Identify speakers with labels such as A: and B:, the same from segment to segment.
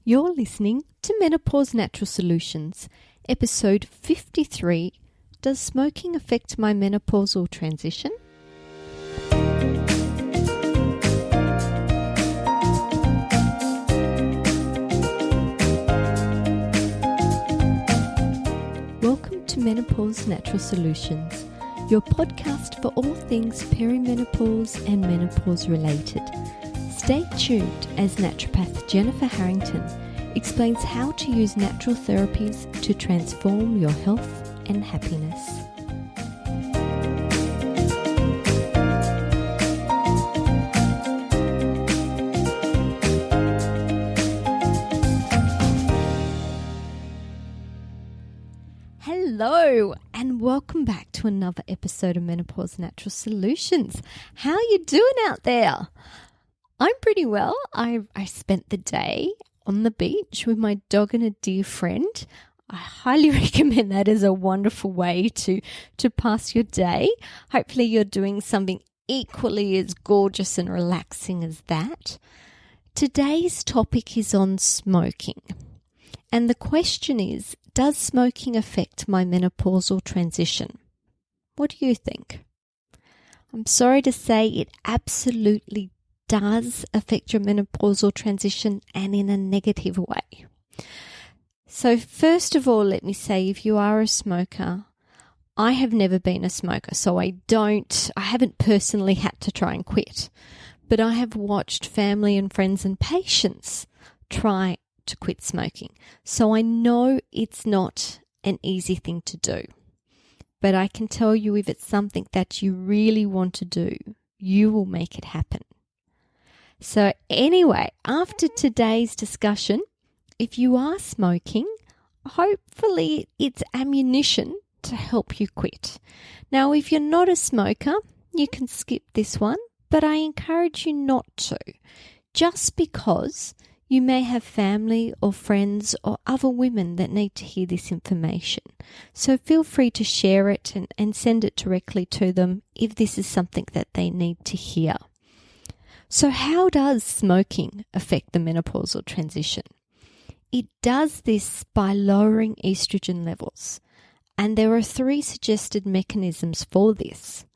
A: You're listening to Menopause Natural Solutions, episode 53, Does Smoking Affect My Menopausal Transition? Welcome to Menopause Natural Solutions, your podcast for all things perimenopause and menopause related. Stay tuned as naturopath Jennifer Harrington explains how to use natural therapies to transform your health and happiness. Hello and welcome back to another episode of Menopause Natural Solutions. How are you doing out there? I'm pretty well. I spent the day on the beach with my dog and a dear friend. I highly recommend that as a wonderful way to pass your day. Hopefully you're doing something equally as gorgeous and relaxing as that. Today's topic is on smoking. And the question is, does smoking affect my menopausal transition? What do you think? I'm sorry to say it absolutely does affect your menopausal transition, and in a negative way. So first of all, let me say, if you are a smoker, I have never been a smoker, so I haven't personally had to try and quit, but I have watched family and friends and patients try to quit smoking. So I know it's not an easy thing to do, but I can tell you, if it's something that you really want to do, you will make it happen. So anyway, after today's discussion, if you are smoking, hopefully it's ammunition to help you quit. Now, if you're not a smoker, you can skip this one, but I encourage you not to, just because you may have family or friends or other women that need to hear this information. So feel free to share it and send it directly to them if this is something that they need to hear. So how does smoking affect the menopausal transition? It does this by lowering estrogen levels, and there are 3 suggested mechanisms for this.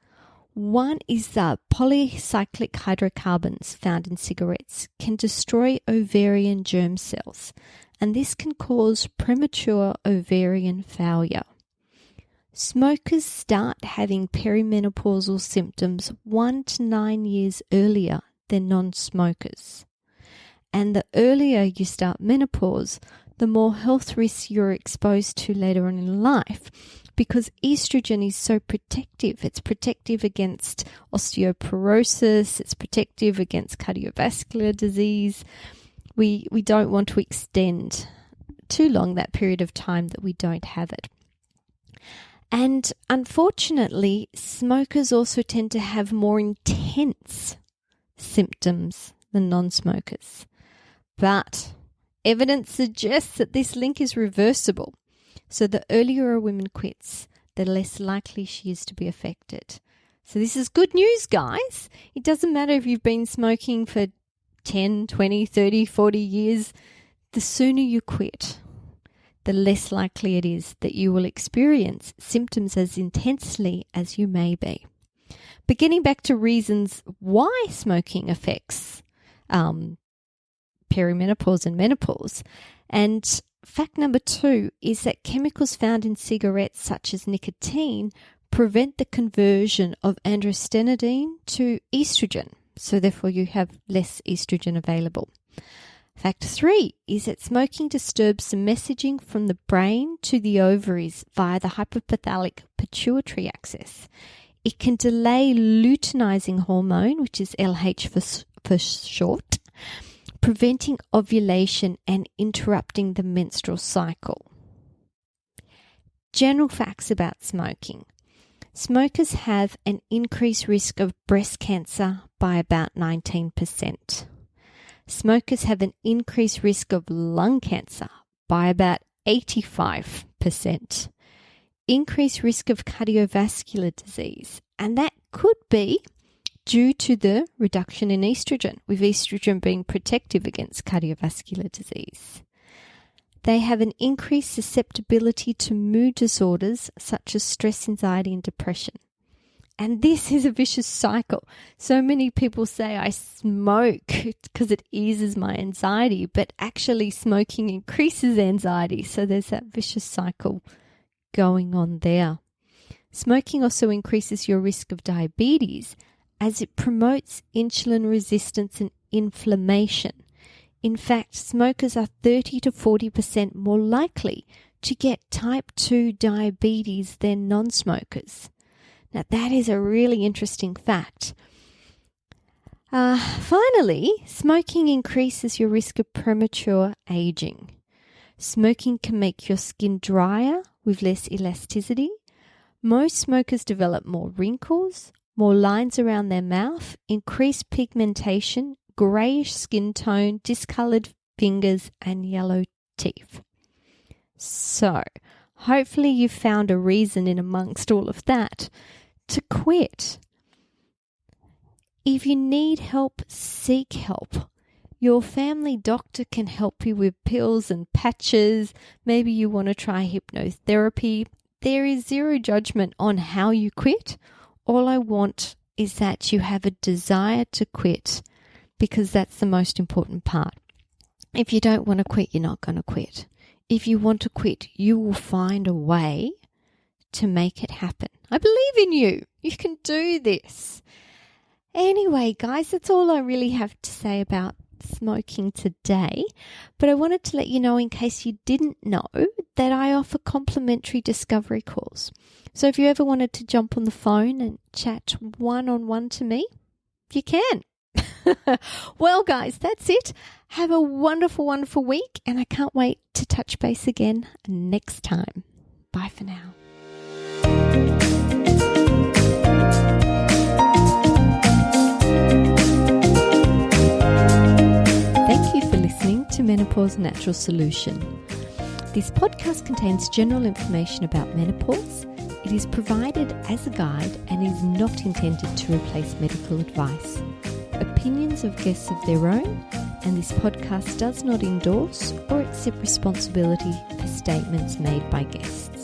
A: One is that polycyclic hydrocarbons found in cigarettes can destroy ovarian germ cells, and this can cause premature ovarian failure. Smokers start having perimenopausal symptoms 1 to 9 years earlier than non-smokers. And the earlier you start menopause, the more health risks you're exposed to later on in life, because estrogen is so protective. It's protective against osteoporosis, it's protective against cardiovascular disease. We don't want to extend too long that period of time that we don't have it. And unfortunately, smokers also tend to have more intense symptoms than non-smokers. But evidence suggests that this link is reversible. So the earlier a woman quits, the less likely she is to be affected. So this is good news, guys. It doesn't matter if you've been smoking for 10, 20, 30, 40 years. The sooner you quit, the less likely it is that you will experience symptoms as intensely as you may be. But getting back to reasons why smoking affects perimenopause and menopause, and fact number 2 is that chemicals found in cigarettes such as nicotine prevent the conversion of androstenedione to estrogen, so therefore you have less estrogen available. Fact 3 is that smoking disturbs the messaging from the brain to the ovaries via the hypophythalamic pituitary axis. It can delay luteinizing hormone, which is LH for short, preventing ovulation and interrupting the menstrual cycle. General facts about smoking. Smokers have an increased risk of breast cancer by about 19%. Smokers have an increased risk of lung cancer by about 85%. Increased risk of cardiovascular disease, and that could be due to the reduction in estrogen, with estrogen being protective against cardiovascular disease. They have an increased susceptibility to mood disorders such as stress, anxiety, and depression. And this is a vicious cycle. So many people say I smoke because it eases my anxiety, but actually smoking increases anxiety. So there's that vicious cycle going on there. Smoking also increases your risk of diabetes as it promotes insulin resistance and inflammation. In fact, smokers are 30 to 40% more likely to get type 2 diabetes than non-smokers. Now, that is a really interesting fact. Finally, smoking increases your risk of premature aging. Smoking can make your skin drier with less elasticity. Most smokers develop more wrinkles, more lines around their mouth, increased pigmentation, greyish skin tone, discoloured fingers, and yellow teeth. So, hopefully you found a reason in amongst all of that to quit. If you need help, seek help. Your family doctor can help you with pills and patches. Maybe you want to try hypnotherapy. There is zero judgment on how you quit. All I want is that you have a desire to quit, because that's the most important part. If you don't want to quit, you're not going to quit. If you want to quit, you will find a way to make it happen. I believe in you. You can do this. Anyway, guys, that's all I really have to say about smoking today. But I wanted to let you know, in case you didn't know, that I offer complimentary discovery calls. So if you ever wanted to jump on the phone and chat one-on-one to me, you can. Well, guys, that's it. Have a wonderful, wonderful week, and I can't wait to touch base again next time. Bye for now. Thank you for listening to Menopause Natural Solution. This podcast contains general information about menopause. It is provided as a guide and is not intended to replace medical advice. Opinions of guests of their own, and this podcast does not endorse or accept responsibility for statements made by guests.